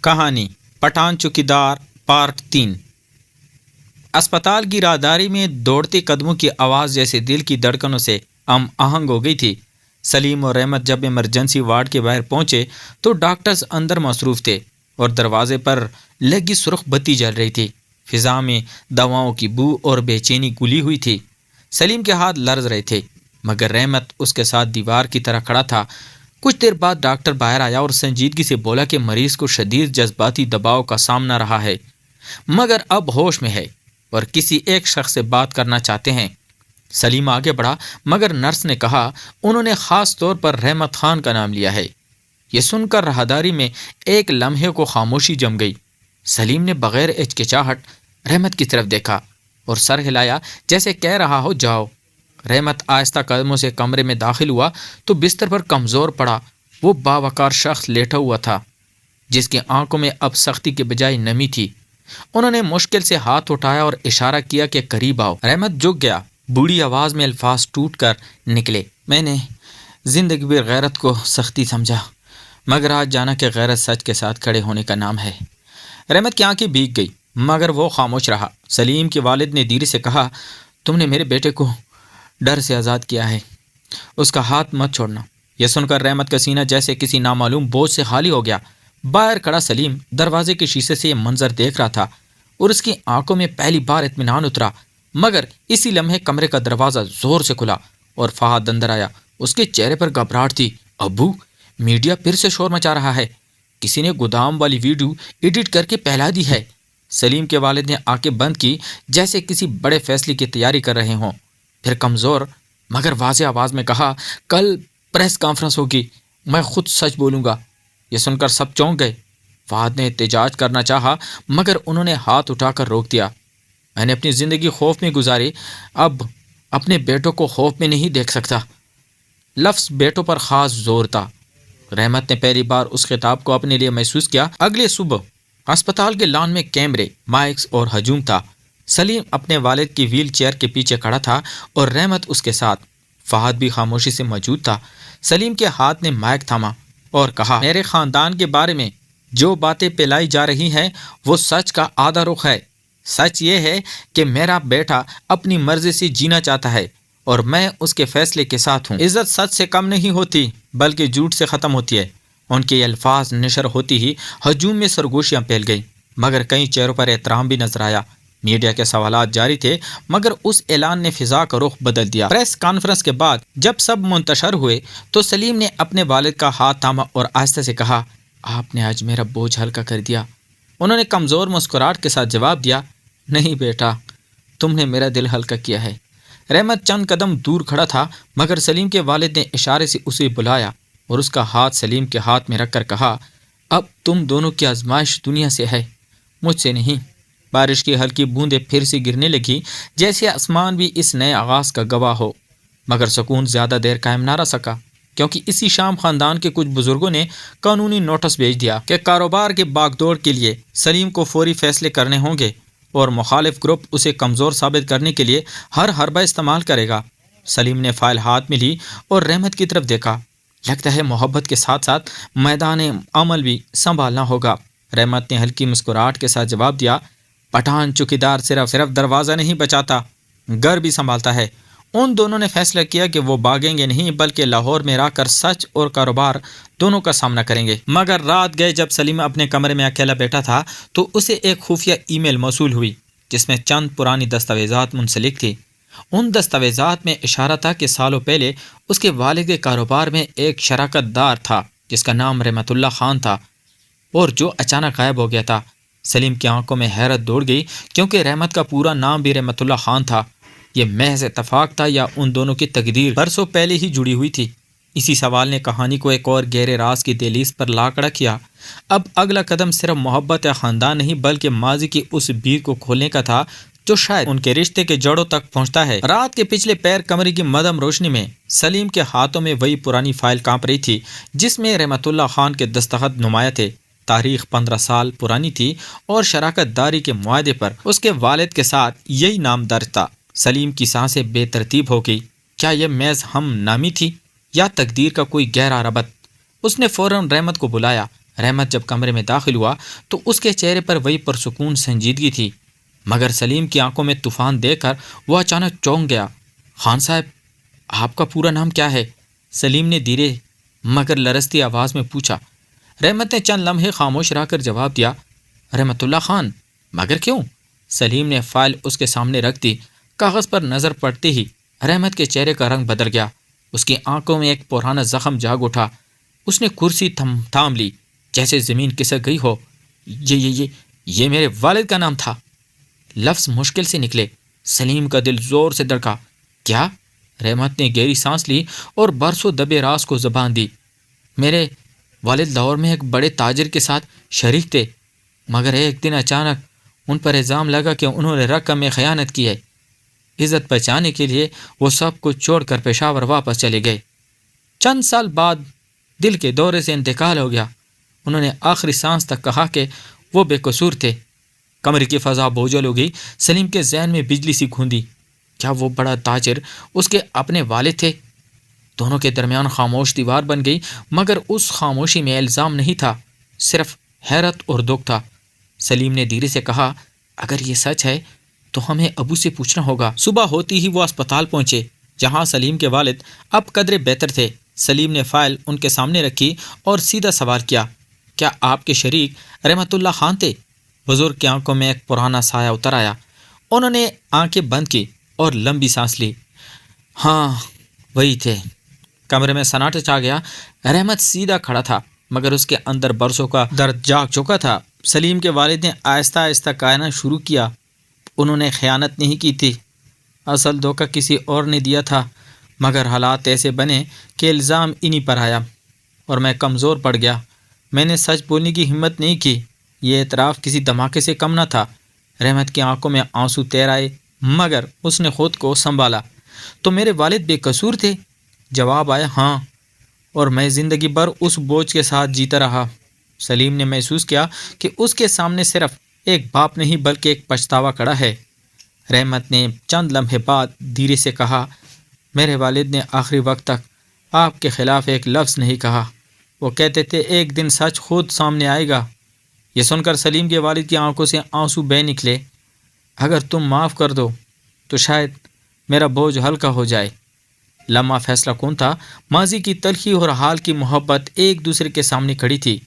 کہانی پٹھان چوکیدار پارٹ 3۔ اسپتال کی راہداری میں دوڑتے قدموں کی آواز جیسے دل کی دھڑکنوں سے ہم آہنگ ہو گئی تھی۔ سلیم اور رحمت جب ایمرجنسی وارڈ کے باہر پہنچے تو ڈاکٹرز اندر مصروف تھے اور دروازے پر لگی سرخ بتی جل رہی تھی۔ فضا میں دواؤں کی بو اور بے چینی گلی ہوئی تھی۔ سلیم کے ہاتھ لرز رہے تھے مگر رحمت اس کے ساتھ دیوار کی طرح کھڑا تھا۔ کچھ دیر بعد ڈاکٹر باہر آیا اور سنجیدگی سے بولا کہ مریض کو شدید جذباتی دباؤ کا سامنا رہا ہے مگر اب ہوش میں ہے اور کسی ایک شخص سے بات کرنا چاہتے ہیں۔ سلیم آگے بڑھا مگر نرس نے کہا انہوں نے خاص طور پر رحمت خان کا نام لیا ہے۔ یہ سن کر راہداری میں ایک لمحے کو خاموشی جم گئی۔ سلیم نے بغیر ہچکچاہٹ رحمت کی طرف دیکھا اور سر ہلایا جیسے کہہ رہا ہو جاؤ۔ رحمت آہستہ قدموں سے کمرے میں داخل ہوا تو بستر پر کمزور پڑا وہ باوقار شخص لیٹا ہوا تھا جس کی آنکھوں میں اب سختی کے بجائے نمی تھی۔ انہوں نے مشکل سے ہاتھ اٹھایا اور اشارہ کیا کہ قریب آؤ۔ رحمت جھک گیا۔ بوڑھی آواز میں الفاظ ٹوٹ کر نکلے، میں نے زندگی بھر غیرت کو سختی سمجھا مگر آج جانا کہ غیرت سچ کے ساتھ کھڑے ہونے کا نام ہے۔ رحمت کی آنکھیں بھیگ گئی مگر وہ خاموش رہا۔ سلیم کے والد نے دھیرے سے کہا تم نے میرے بیٹے کو ڈر سے آزاد کیا ہے، اس کا ہاتھ مت چھوڑنا۔ یہ سن کر رحمت کا سینہ جیسے کسی نامعلوم بوجھ سے خالی ہو گیا۔ باہر کھڑا سلیم دروازے کے شیشے سے یہ منظر دیکھ رہا تھا اور اس کی آنکھوں میں پہلی بار اطمینان اترا مگر اسی لمحے کمرے کا دروازہ زور سے کھلا اور فہد اندر آیا۔ اس کے چہرے پر گھبراہٹ تھی۔ ابو، میڈیا پھر سے شور مچا رہا ہے، کسی نے گودام والی ویڈیو ایڈٹ کر کے پھیلا دی ہے۔ سلیم کے والد نے آنکھیں بند کی جیسے کسی بڑے فیصلے کی تیاری کر رہے ہوں، پھر کمزور مگر واضح آواز میں کہا کل پریس کانفرنس ہوگی، میں خود سچ بولوں گا۔ یہ سن کر سب چونک گئے۔ فہد نے احتجاج کرنا چاہا مگر انہوں نے ہاتھ اٹھا کر روک دیا۔ میں نے اپنی زندگی خوف میں گزاری، اب اپنے بیٹوں کو خوف میں نہیں دیکھ سکتا۔ لفظ بیٹوں پر خاص زور تھا۔ رحمت نے پہلی بار اس خطاب کو اپنے لیے محسوس کیا۔ اگلے صبح ہسپتال کے لان میں کیمرے، مائکس اور ہجوم تھا۔ سلیم اپنے والد کی ویل چیئر کے پیچھے کھڑا تھا اور رحمت اس کے ساتھ۔ فہد بھی خاموشی سے موجود تھا۔ سلیم کے ہاتھ نے مائک تھاما اور کہا میرے خاندان کے بارے میں جو باتیں پھیلائی جا رہی ہیں وہ سچ کا آدھا رخ ہے۔ سچ یہ ہے کہ میرا بیٹا اپنی مرضی سے جینا چاہتا ہے اور میں اس کے فیصلے کے ساتھ ہوں۔ عزت سچ سے کم نہیں ہوتی بلکہ جھوٹ سے ختم ہوتی ہے۔ ان کے الفاظ نشر ہوتی ہی ہجوم میں سرگوشیاں پھیل گئیں مگر کئی چہروں پر احترام بھی نظر آیا۔ میڈیا کے سوالات جاری تھے مگر اس اعلان نے فضا کا رخ بدل دیا۔ پریس کانفرنس کے بعد جب سب منتشر ہوئے تو سلیم نے اپنے والد کا ہاتھ تھاما اور آہستہ سے کہا آپ نے آج میرا بوجھ ہلکا کر دیا۔ انہوں نے کمزور مسکراہٹ کے ساتھ جواب دیا نہیں بیٹا، تم نے میرا دل ہلکا کیا ہے۔ رحمت چند قدم دور کھڑا تھا مگر سلیم کے والد نے اشارے سے اسے بلایا اور اس کا ہاتھ سلیم کے ہاتھ میں رکھ کر کہا اب تم دونوں کی آزمائش دنیا سے ہے، مجھ سے نہیں۔ بارش کی ہلکی بوندیں پھر سے گرنے لگی جیسے آسمان بھی اس نئے آغاز کا گواہ ہو مگر سکون زیادہ دیر قائم نہ رہ سکا کیونکہ اسی شام خاندان کے کچھ بزرگوں نے قانونی نوٹس بھیج دیا کہ کاروبار کے باغ دوڑ کے لیے سلیم کو فوری فیصلے کرنے ہوں گے اور مخالف گروپ اسے کمزور ثابت کرنے کے لیے ہر حربہ استعمال کرے گا۔ سلیم نے فائل ہاتھ میں لی اور رحمت کی طرف دیکھا، لگتا ہے محبت کے ساتھ ساتھ میدان عمل بھی سنبھالنا ہوگا۔ رحمت نے ہلکی مسکراہٹ کے ساتھ جواب دیا پٹھان چوکیدار صرف دروازہ نہیں بچاتا، گھر بھی سنبھالتا ہے۔ ان دونوں نے فیصلہ کیا کہ وہ بھاگیں گے نہیں بلکہ لاہور میں رہ کر سچ اور کاروبار دونوں کا سامنا کریں گے۔ مگر رات گئے جب سلیم اپنے کمرے میں اکیلا بیٹھا تھا تو اسے ایک خفیہ ای میل موصول ہوئی جس میں چند پرانی دستاویزات منسلک تھی۔ ان دستاویزات میں اشارہ تھا کہ سالوں پہلے اس کے والد کے کاروبار میں ایک شراکت دار تھا جس کا نام رحمت اللہ خان تھا اور جو اچانک غائب ہو گیا تھا۔ سلیم کی آنکھوں میں حیرت دوڑ گئی کیونکہ رحمت کا پورا نام بھی رحمت اللہ خان تھا۔ یہ محض اتفاق تھا یا ان دونوں کی تقدیر برسوں پہلے ہی جڑی ہوئی تھی؟ اسی سوال نے کہانی کو ایک اور گہرے راز کی دہلیز پر لا کھڑا کیا۔ اب اگلا قدم صرف محبت یا خاندان نہیں بلکہ ماضی کی اس بیر کو کھولنے کا تھا جو شاید ان کے رشتے کے جڑوں تک پہنچتا ہے۔ رات کے پچھلے پیر کمرے کی مدھم روشنی میں سلیم کے ہاتھوں میں وہی پرانی فائل کانپ رہی تھی جس میں رحمت اللہ خان کے دستخط نمایاں تھے۔ تاریخ 15 سال پرانی تھی اور شراکت داری کے معاہدے پر اس کے والد کے ساتھ یہی نام درج تھا۔ سلیم کی سانسیں بے ترتیب ہو گئی۔ کیا یہ محض ہم نامی تھی یا تقدیر کا کوئی گہرا ربط؟ اس نے فوراً رحمت کو بلایا۔ رحمت جب کمرے میں داخل ہوا تو اس کے چہرے پر وہی پرسکون سنجیدگی تھی، مگر سلیم کی آنکھوں میں طوفان دیکھ کر وہ اچانک چونک گیا۔ خان صاحب، آپ کا پورا نام کیا ہے؟ سلیم نے دھیرے مگر لرزتی آواز میں پوچھا۔ رحمت نے چند لمحے خاموش رہ کر جواب دیا، رحمت اللہ خان۔ مگر کیوں؟ سلیم نے فائل اس کے سامنے رکھ دی۔ کاغذ پر نظر پڑتے ہی رحمت کے چہرے کا رنگ بدل گیا، اس کی آنکھوں میں ایک پرانا زخم جاگ اٹھا۔ اس نے کرسی تھام لی جیسے زمین کھسک گئی ہو۔ یہ میرے والد کا نام تھا۔ لفظ مشکل سے نکلے۔ سلیم کا دل زور سے دھڑکا۔ کیا؟ رحمت نے گہری سانس لی اور برسوں دبے راز کو زبان دی۔ میرے والد لاہور میں ایک بڑے تاجر کے ساتھ شریک تھے، مگر ایک دن اچانک ان پر الزام لگا کہ انہوں نے رقم میں خیانت کی ہے۔ عزت بچانے کے لیے وہ سب کچھ چھوڑ کر پشاور واپس چلے گئے۔ چند سال بعد دل کے دورے سے انتقال ہو گیا۔ انہوں نے آخری سانس تک کہا کہ وہ بے قصور تھے۔ کمرے کی فضا بوجھل ہو گئی۔ سلیم کے ذہن میں بجلی سی گھوندی۔ کیا وہ بڑا تاجر اس کے اپنے والد تھے؟ دونوں کے درمیان خاموش دیوار بن گئی، مگر اس خاموشی میں الزام نہیں تھا، صرف حیرت اور دکھ تھا۔ سلیم نے دھیرے سے کہا، اگر یہ سچ ہے تو ہمیں ابو سے پوچھنا ہوگا۔ صبح ہوتی ہی وہ اسپتال پہنچے، جہاں سلیم کے والد اب قدرے بہتر تھے۔ سلیم نے فائل ان کے سامنے رکھی اور سیدھا سوال کیا، کیا آپ کے شریک رحمت اللہ خان تھے؟ بزرگ کی آنکھوں میں ایک پرانا سایہ اتر آیا۔ انہوں نے آنکھیں بند کی اور لمبی سانس لی۔ ہاں، وہی تھے۔ کمرے میں سناٹا چھا گیا۔ رحمت سیدھا کھڑا تھا، مگر اس کے اندر برسوں کا درد جاگ چکا تھا۔ سلیم کے والد نے آہستہ آہستہ کہنا شروع کیا، انہوں نے خیانت نہیں کی تھی، اصل دھوکہ کسی اور نے دیا تھا، مگر حالات ایسے بنے کہ الزام انہی پر آیا اور میں کمزور پڑ گیا۔ میں نے سچ بولنے کی ہمت نہیں کی۔ یہ اعتراف کسی دھماکے سے کم نہ تھا۔ رحمت کی آنکھوں میں آنسو تیر آئے، مگر اس نے خود کو سنبھالا۔ تو میرے والد بے قصور تھے؟ جواب آیا، ہاں، اور میں زندگی بھر اس بوجھ کے ساتھ جیتا رہا۔ سلیم نے محسوس کیا کہ اس کے سامنے صرف ایک باپ نہیں بلکہ ایک پچھتاوا کھڑا ہے۔ رحمت نے چند لمحے بعد دھیرے سے کہا، میرے والد نے آخری وقت تک آپ کے خلاف ایک لفظ نہیں کہا۔ وہ کہتے تھے ایک دن سچ خود سامنے آئے گا۔ یہ سن کر سلیم کے والد کی آنکھوں سے آنسو بہہ نکلے۔ اگر تم معاف کر دو تو شاید میرا بوجھ ہلکا ہو جائے۔ لمحہ فیصلہ کن تھا۔ ماضی کی تلخی اور حال کی محبت ایک دوسرے کے سامنے کھڑی تھی۔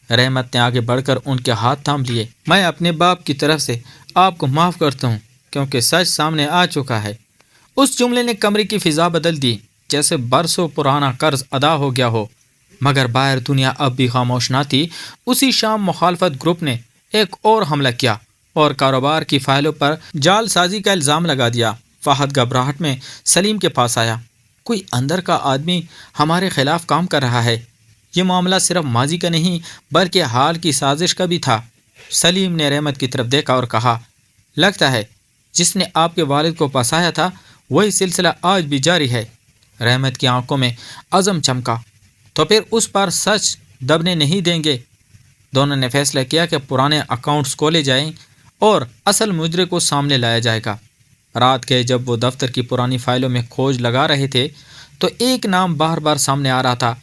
رحمت نے آگے بڑھ کر ان کے ہاتھ تھام لیے۔ میں اپنے باپ کی طرف سے آپ کو معاف کرتا ہوں کیونکہ سچ سامنے آ چکا ہے۔ اس جملے نے کمرے کی فضا بدل دی، جیسے برسوں پرانا قرض ادا ہو گیا ہو، مگر باہر دنیا اب بھی خاموش نہ تھی۔ اسی شام مخالفت گروپ نے ایک اور حملہ کیا اور کاروبار کی فائلوں پر جعل سازی کا الزام لگا دیا۔ فہد گھبراہٹ میں سلیم کے پاس آیا۔ کوئی اندر کا آدمی ہمارے خلاف کام کر رہا ہے۔ یہ معاملہ صرف ماضی کا نہیں بلکہ حال کی سازش کا بھی تھا۔ سلیم نے رحمت کی طرف دیکھا اور کہا، لگتا ہے جس نے آپ کے والد کو پھنسایا تھا وہی سلسلہ آج بھی جاری ہے۔ رحمت کی آنکھوں میں عزم چمکا۔ تو پھر اس پر سچ دبنے نہیں دیں گے۔ دونوں نے فیصلہ کیا کہ پرانے اکاؤنٹس کھولے جائیں اور اصل مجرم کو سامنے لایا جائے گا۔ رات کے جب وہ دفتر کی پرانی فائلوں میں کھوج لگا رہے تھے تو ایک نام بار بار سامنے آ رہا تھا،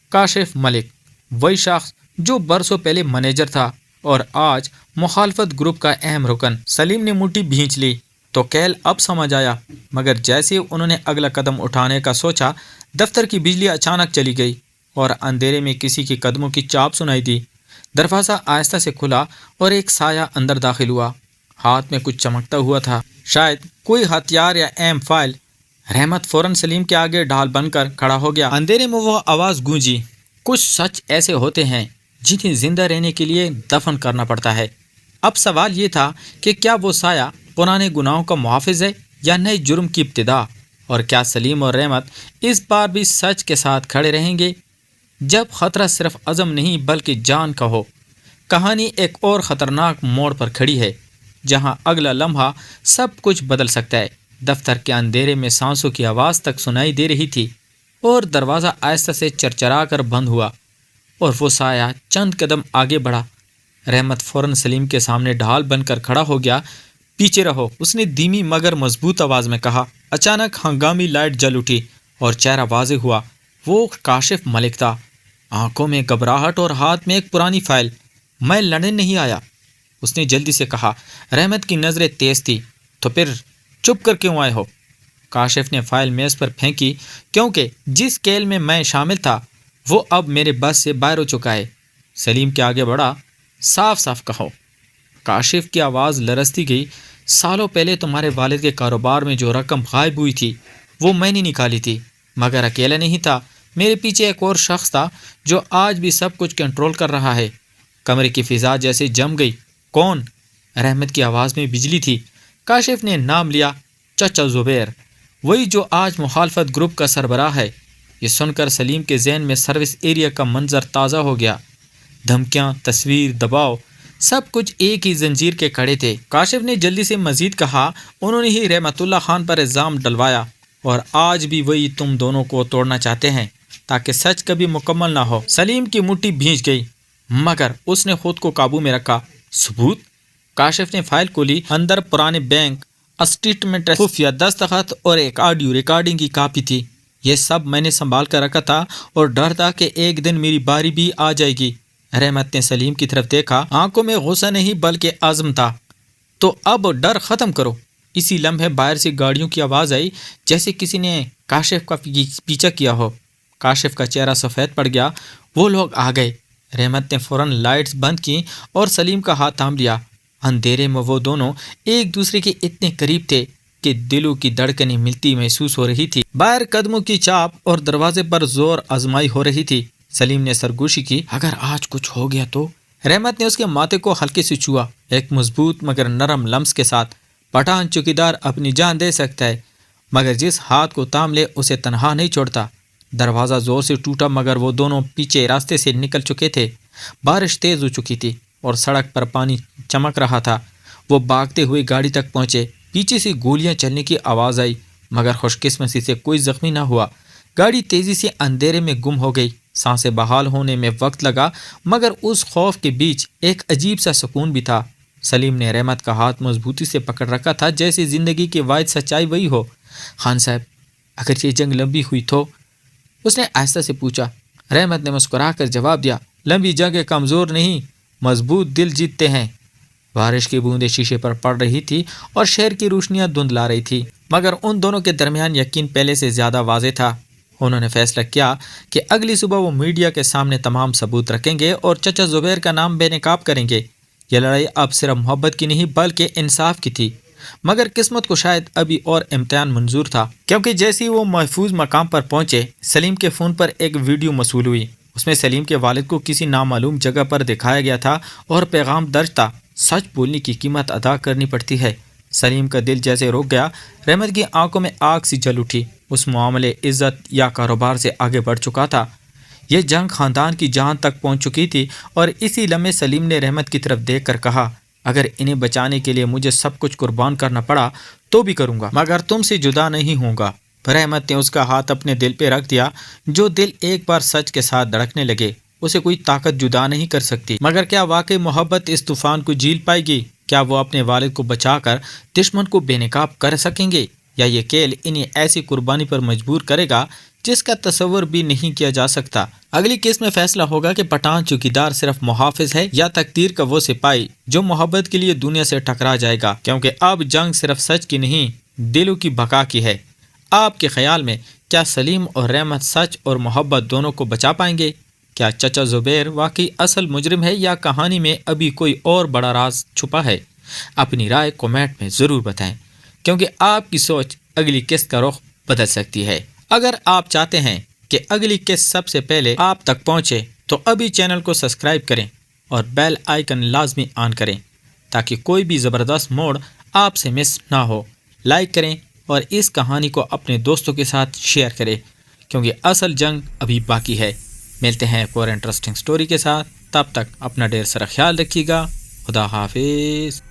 کاشف ملک، وہی شخص جو برسوں پہلے منیجر تھا اور آج مخالفت گروپ کا اہم رکن۔ سلیم نے مٹھی بھینچ لی تو کیل اب سمجھ آیا، مگر جیسے انہوں نے اگلا قدم اٹھانے کا سوچا، دفتر کی بجلی اچانک چلی گئی اور اندھیرے میں کسی کے قدموں کی چاپ سنائی دی۔ دروازہ آہستہ سے کھلا اور ایک سایہ اندر داخل ہوا۔ ہاتھ میں کچھ چمکتا ہوا تھا، شاید کوئی ہتھیار یا اہم فائل۔ رحمت فوراً سلیم کے آگے ڈھال بن کر کھڑا ہو گیا۔ اندھیرے میں وہ آواز گونجی، کچھ سچ ایسے ہوتے ہیں جنہیں زندہ رہنے کے لیے دفن کرنا پڑتا ہے۔ اب سوال یہ تھا کہ کیا وہ سایہ پرانے گناہوں کا محافظ ہے یا نئے جرم کی ابتدا، اور کیا سلیم اور رحمت اس بار بھی سچ کے ساتھ کھڑے رہیں گے جب خطرہ صرف عزم نہیں بلکہ جان کا ہو۔ کہانی ایک اور خطرناک موڑ پر کھڑی ہے جہاں اگلا لمحہ سب کچھ بدل سکتا ہے۔ دفتر کے اندھیرے میں سانسوں کی آواز تک سنائی دے رہی تھی اور دروازہ آہستہ سے چرچرا کر بند ہوا اور وہ سایہ چند قدم آگے بڑھا۔ رحمت فوراً سلیم کے سامنے ڈھال بن کر کھڑا ہو گیا۔ پیچھے رہو، اس نے دھیمی مگر مضبوط آواز میں کہا۔ اچانک ہنگامی لائٹ جل اٹھی اور چہرہ واضح ہوا۔ وہ کاشف ملک تھا، آنکھوں میں گھبراہٹ اور ہاتھ میں ایک پرانی فائل۔ میں لڑنے نہیں آیا، اس نے جلدی سے کہا۔ رحمت کی نظریں تیز تھی۔ تو پھر چپ کر کیوں آئے ہو؟ کاشف نے فائل میز پر پھینکی۔ کیونکہ جس کھیل میں شامل تھا وہ اب میرے بس سے باہر ہو چکا ہے۔ سلیم کے آگے بڑھا۔ صاف صاف کہو۔ کاشف کی آواز لرزتی گئی۔ سالوں پہلے تمہارے والد کے کاروبار میں جو رقم غائب ہوئی تھی وہ میں نے نکالی تھی، مگر اکیلا نہیں تھا، میرے پیچھے ایک اور شخص تھا جو آج بھی سب کچھ کنٹرول کر رہا ہے۔ کمرے کی فضا جیسے جم گئی۔ کون؟ رحمت کی آواز میں بجلی تھی۔ کاشف نے نام لیا، چچا زبیر، وہی جو آج مخالفت گروپ کا سربراہ ہے۔ یہ سن کر سلیم کے ذہن میں سروس ایریا کا منظر تازہ ہو گیا۔ دھمکیاں، تصویر، دباؤ، سب کچھ ایک ہی زنجیر کے کڑے تھے۔ کاشف نے جلدی سے مزید کہا، انہوں نے ہی رحمت اللہ خان پر الزام ڈلوایا اور آج بھی وہی تم دونوں کو توڑنا چاہتے ہیں تاکہ سچ کبھی مکمل نہ ہو۔ سلیم کی مٹھی بھیج گئی مگر اس نے خود کو قابو میں رکھا۔ ثبوت؟ کاشف نے فائل کھولی۔ اندر پرانے بینک اسٹیٹمنٹ، خفیہ دستخط اور ایک آڈیو ریکارڈنگ کی کاپی تھی۔ یہ سب میں نے سنبھال کر رکھا تھا اور ڈر تھا کہ ایک دن میری باری بھی آ جائے گی۔ رحمت نے سلیم کی طرف دیکھا، آنکھوں میں غصہ نہیں بلکہ عزم تھا۔ تو اب ڈر ختم کرو۔ اسی لمحے باہر سے گاڑیوں کی آواز آئی، جیسے کسی نے کاشف کا پیچھا کیا ہو۔ کاشف کا چہرہ سفید پڑ گیا۔ وہ لوگ آ گئے۔ رحمت نے فوراً لائٹس بند کی اور سلیم کا ہاتھ تھام لیا۔ اندھیرے میں وہ دونوں ایک دوسرے کے اتنے قریب تھے کہ دلوں کی دھڑکنیں ملتی محسوس ہو رہی تھی۔ باہر قدموں کی چاپ اور دروازے پر زور آزمائی ہو رہی تھی۔ سلیم نے سرگوشی کی، اگر آج کچھ ہو گیا تو؟ رحمت نے اس کے ماتھے کو ہلکے سے چھوا، ایک مضبوط مگر نرم لمس کے ساتھ۔ پٹھان چوکیدار اپنی جان دے سکتا ہے مگر جس ہاتھ کو تام لے اسے تنہا نہیں چھوڑتا۔ دروازہ زور سے ٹوٹا مگر وہ دونوں پیچھے راستے سے نکل چکے تھے۔ بارش تیز ہو چکی تھی اور سڑک پر پانی چمک رہا تھا۔ وہ بھاگتے ہوئے گاڑی تک پہنچے۔ پیچھے سے گولیاں چلنے کی آواز آئی مگر خوش قسمتی سے کوئی زخمی نہ ہوا۔ گاڑی تیزی سے اندھیرے میں گم ہو گئی۔ سانسیں بحال ہونے میں وقت لگا مگر اس خوف کے بیچ ایک عجیب سا سکون بھی تھا۔ سلیم نے رحمت کا ہاتھ مضبوطی سے پکڑ رکھا تھا جیسے زندگی کی واحد سچائی وہی ہو۔ خان صاحب، اگر یہ جنگ لمبی ہوئی تو؟ اس نے آہستہ سے پوچھا۔ رحمت نے مسکرا کر جواب دیا، لمبی جنگیں کمزور نہیں، مضبوط دل جیتتے ہیں۔ بارش کی بوندیں شیشے پر پڑ رہی تھی اور شہر کی روشنیاں دھند لا رہی تھی مگر ان دونوں کے درمیان یقین پہلے سے زیادہ واضح تھا۔ انہوں نے فیصلہ کیا کہ اگلی صبح وہ میڈیا کے سامنے تمام ثبوت رکھیں گے اور چچا زبیر کا نام بے نقاب کریں گے۔ یہ لڑائی اب صرف محبت کی نہیں بلکہ انصاف کی تھی مگر قسمت کو شاید ابھی اور امتحان منظور تھا، کیونکہ جیسے ہی وہ محفوظ مقام پر پہنچے سلیم کے فون پر ایک ویڈیو موصول ہوئی۔ اس میں سلیم کے والد کو کسی نامعلوم جگہ پر دکھایا گیا تھا اور پیغام درج تھا، سچ بولنے کی قیمت ادا کرنی پڑتی ہے۔ سلیم کا دل جیسے رک گیا۔ رحمت کی آنکھوں میں آگ سی جل اٹھی۔ اس معاملے عزت یا کاروبار سے آگے بڑھ چکا تھا۔ یہ جنگ خاندان کی جان تک پہنچ چکی تھی اور اسی لمحے سلیم نے رحمت کی طرف دیکھ کر کہا، اگر انہیں بچانے کے لیے مجھے سب کچھ قربان کرنا پڑا تو بھی کروں گا مگر تم سے جدا نہیں ہوں گا۔ رحمت نے اس کا ہاتھ اپنے دل پہ رکھ دیا۔ جو دل ایک بار سچ کے ساتھ دھڑکنے لگے اسے کوئی طاقت جدا نہیں کر سکتی۔ مگر کیا واقعی محبت اس طوفان کو جھیل پائے گی؟ کیا وہ اپنے والد کو بچا کر دشمن کو بے نقاب کر سکیں گے یا یہ کھیل انہیں ایسی قربانی پر مجبور کرے گا جس کا تصور بھی نہیں کیا جا سکتا؟ اگلی قسط میں فیصلہ ہوگا کہ پٹھان چوکیدار صرف محافظ ہے یا تقدیر کا وہ سپاہی جو محبت کے لیے دنیا سے ٹکرا جائے گا، کیونکہ اب جنگ صرف سچ کی نہیں دلوں کی بقا کی ہے۔ آپ کے خیال میں کیا سلیم اور رحمت سچ اور محبت دونوں کو بچا پائیں گے؟ کیا چچا زبیر واقعی اصل مجرم ہے یا کہانی میں ابھی کوئی اور بڑا راز چھپا ہے؟ اپنی رائے کمنٹ میں ضرور بتائیں کیونکہ آپ کی سوچ اگلی قسط کا رخ بدل سکتی ہے۔ اگر آپ چاہتے ہیں کہ اگلی قسط سب سے پہلے آپ تک پہنچے تو ابھی چینل کو سبسکرائب کریں اور بیل آئیکن لازمی آن کریں تاکہ کوئی بھی زبردست موڑ آپ سے مس نہ ہو۔ لائک کریں اور اس کہانی کو اپنے دوستوں کے ساتھ شیئر کریں کیونکہ اصل جنگ ابھی باقی ہے۔ ملتے ہیں ایک اور انٹرسٹنگ سٹوری کے ساتھ، تب تک اپنا ڈھیر سارا خیال رکھیے گا۔ خدا حافظ۔